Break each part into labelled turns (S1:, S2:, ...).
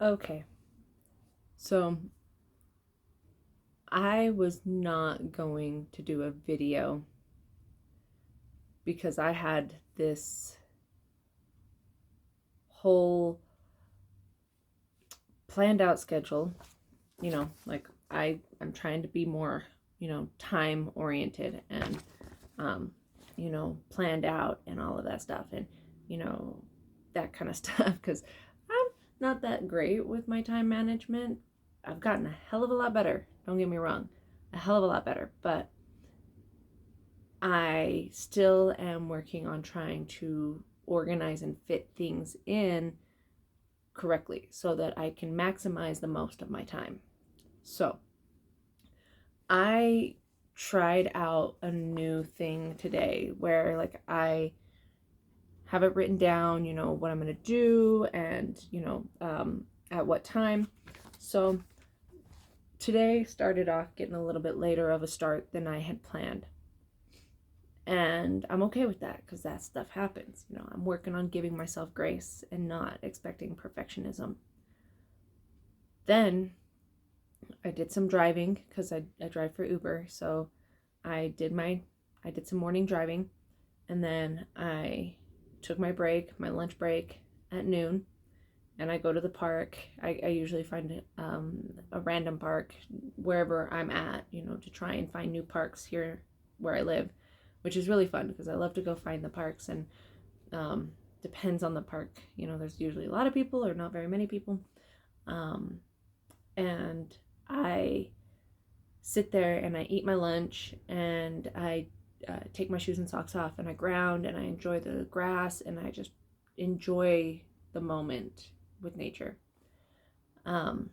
S1: Okay, so I was not going to do a video because I had this whole planned out schedule. Like I'm trying to be more, time oriented and, planned out and all of that stuff and, you know, that kind of stuff because I'm not that great with my time management. I've gotten a hell of a lot better. Don't get me wrong, a hell of a lot better, but I still am working on trying to organize and fit things in correctly so that I can maximize the most of my time. So, I tried out a new thing today where like I have it written down, what I'm going to do and, at what time. So, today started off getting a little bit later of a start than I had planned. And I'm okay with that because that stuff happens. I'm working on giving myself grace and not expecting perfectionism. Then I did some driving because I drive for Uber. So I did some morning driving and then I took my lunch break at noon, and I go to the park. I usually find a random park wherever I'm at, to try and find new parks here where I live, which is really fun because I love to go find the parks and depends on the park. There's usually a lot of people or not very many people. Um, and I sit there and I eat my lunch and I take my shoes and socks off and I ground and I enjoy the grass and I just enjoy the moment with nature. Um,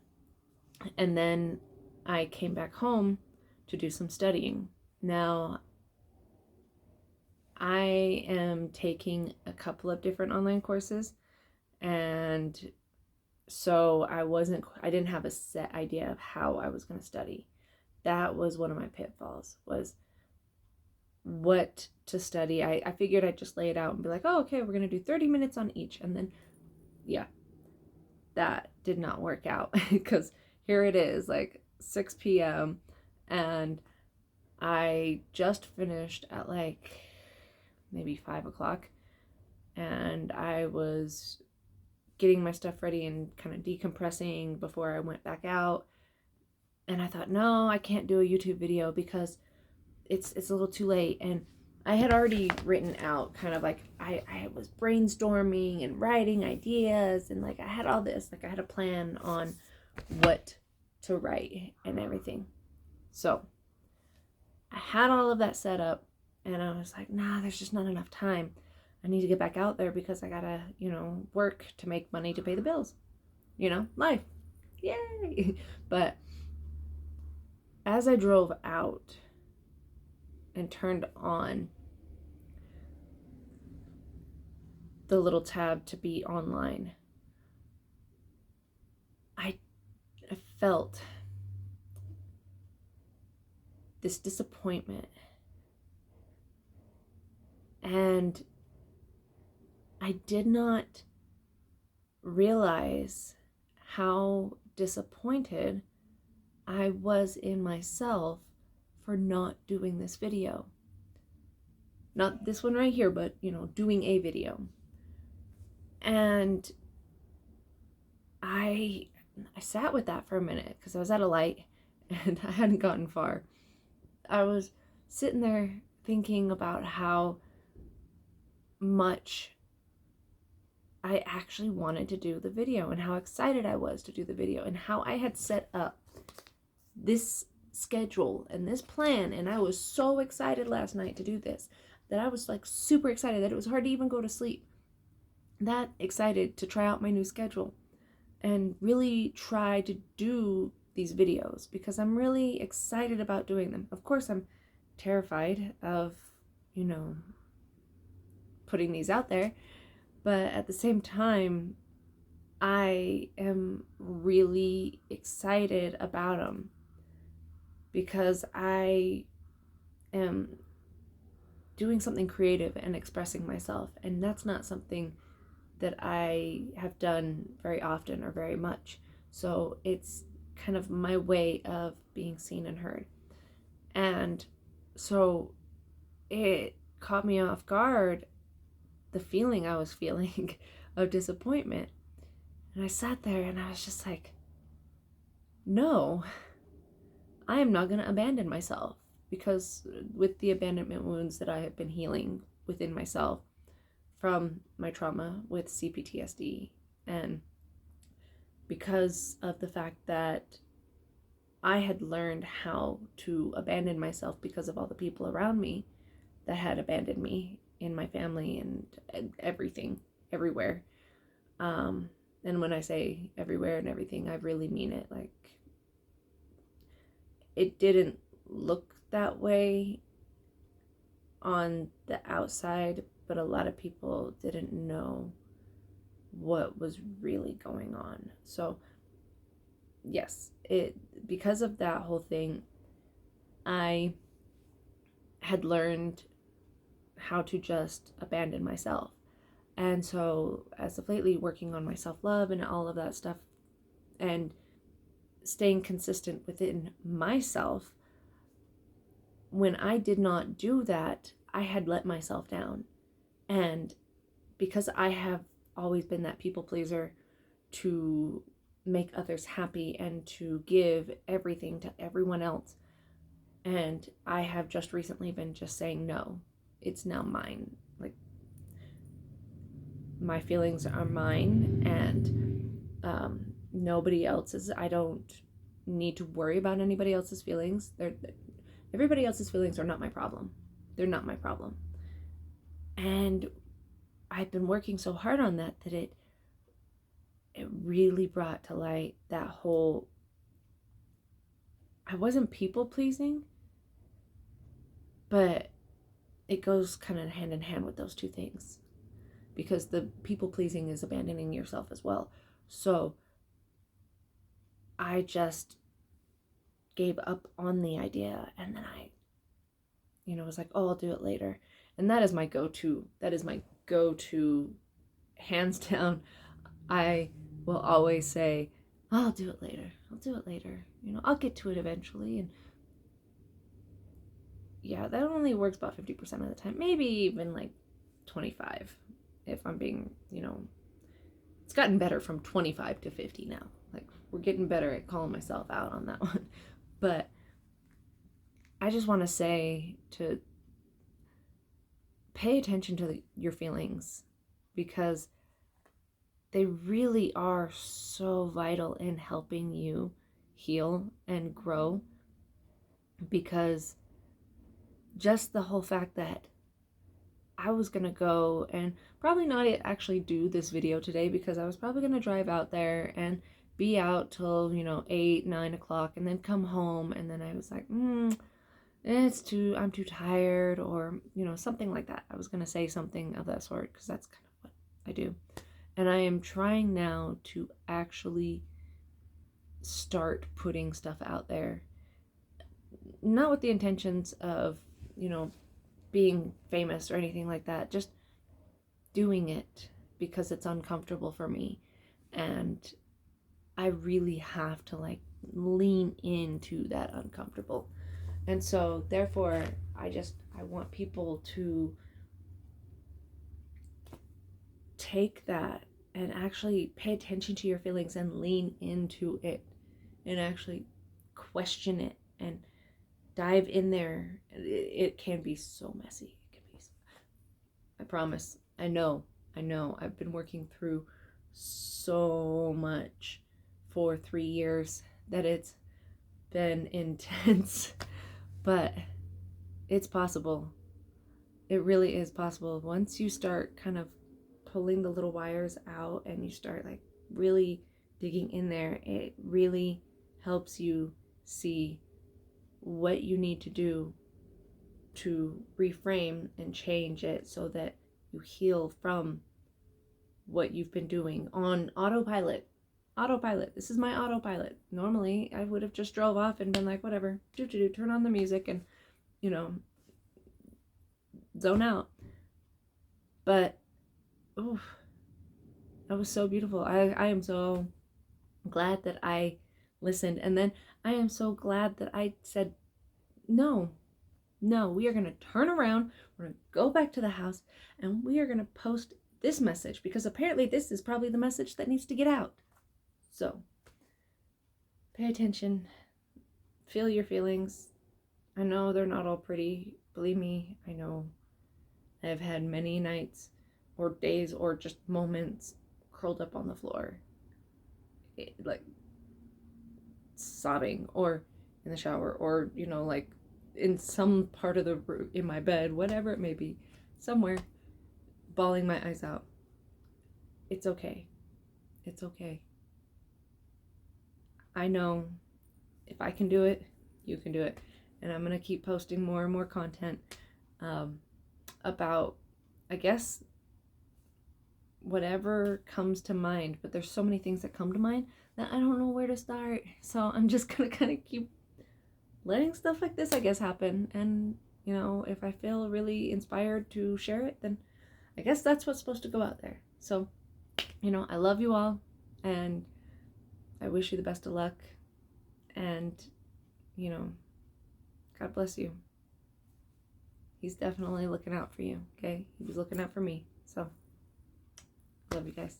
S1: and then I came back home to do some studying. Now, I am taking a couple of different online courses, and so I didn't have a set idea of how I was going to study. That was one of my pitfalls, was what to study. I figured I'd just lay it out and be like, oh, okay, we're going to do 30 minutes on each. And then, yeah, that did not work out because here it is, like 6 p.m. and I just finished at like maybe 5 o'clock, and I was getting my stuff ready and kind of decompressing before I went back out. And I thought, no, I can't do a YouTube video because it's a little too late. And I had already written out kind of like I was brainstorming and writing ideas and like I had all this, like I had a plan on what to write and everything. So I had all of that set up and I was like, nah, there's just not enough time. I need to get back out there because I gotta, work to make money to pay the bills. Life. Yay! But as I drove out and turned on the little tab to be online, I felt this disappointment. And I did not realize how disappointed I was in myself for not doing this video. Not this one right here, but, doing a video. And I sat with that for a minute because I was at a light and I hadn't gotten far. I was sitting there thinking about how much I actually wanted to do the video and how excited I was to do the video and how I had set up this schedule and this plan, and I was so excited last night to do this that I was like super excited that it was hard to even go to sleep. That excited to try out my new schedule and really try to do these videos because I'm really excited about doing them. Of course, I'm terrified of, putting these out there, but at the same time, I am really excited about them because I am doing something creative and expressing myself, and that's not something that I have done very often or very much. So it's kind of my way of being seen and heard. And so it caught me off guard, the feeling I was feeling of disappointment. And I sat there and I was just like, no, I am not going to abandon myself, because with the abandonment wounds that I have been healing within myself from my trauma with CPTSD, and because of the fact that I had learned how to abandon myself because of all the people around me that had abandoned me in my family and everything, everywhere. And when I say everywhere and everything, I really mean it. Like, it didn't look that way on the outside, but a lot of people didn't know what was really going on. So yes, because of that whole thing, I had learned how to just abandon myself. And so as of lately, working on my self-love and all of that stuff and staying consistent within myself, when I did not do that, I had let myself down. And because I have always been that people pleaser, to make others happy and to give everything to everyone else, and I have just recently been just saying, no, it's now mine. Like, my feelings are mine, and nobody else's. I don't need to worry about anybody else's feelings. Everybody else's feelings are not my problem. They're not my problem. And I've been working so hard on that it really brought to light that whole, I wasn't people pleasing, but it goes kind of hand in hand with those two things, because the people pleasing is abandoning yourself as well. So I just gave up on the idea, and then I was like, oh, I'll do it later. And that is my go-to. That is my go-to, hands down. I will always say, I'll do it later. I'll do it later. I'll get to it eventually. And yeah, that only works about 50% of the time. Maybe even like 25, if I'm being, it's gotten better from 25 to 50 now. Like, we're getting better at calling myself out on that one. But I just want to say to pay attention to your feelings, because they really are so vital in helping you heal and grow. Because just the whole fact that I was going to go and probably not actually do this video today, because I was probably going to drive out there and be out till, 8, 9 o'clock, and then come home. And then I was like, I'm too tired, or, something like that. I was going to say something of that sort, because that's kind of what I do. And I am trying now to actually start putting stuff out there, not with the intentions of, being famous or anything like that, just doing it because it's uncomfortable for me. And I really have to lean into that uncomfortable. And so therefore I want people to take that and actually pay attention to your feelings and lean into it and actually question it and dive in there. It can be so messy. I promise. I know. I've been working through so much for 3 years that it's been intense, but it's possible. It really is possible. Once you start kind of pulling the little wires out and you start really digging in there, it really helps you see what you need to do to reframe and change it so that you heal from what you've been doing on autopilot. This is my autopilot. Normally I would have just drove off and been like, whatever, turn on the music and zone out. But That was so beautiful. I am so glad that I listened. And then I am so glad that I said, no, we are going to turn around. We're going to go back to the house and we are going to post this message, because apparently this is probably the message that needs to get out. So pay attention, feel your feelings. I know they're not all pretty. Believe me, I know. I've had many nights or days or just moments curled up on the floor, like sobbing, or in the shower, or, you know, like in some part of the room, in my bed, whatever it may be, somewhere, bawling my eyes out. It's okay. It's okay. I know if I can do it, you can do it. And I'm going to keep posting more and more content about, I guess, whatever comes to mind. But there's so many things that come to mind that I don't know where to start. So I'm just going to kind of keep letting stuff like this, I guess, happen. And, you know, if I feel really inspired to share it, then I guess that's what's supposed to go out there. So, you know, I love you all, and I wish you the best of luck. And, you know, God bless you. He's definitely looking out for you, okay? He was looking out for me. So, love you guys.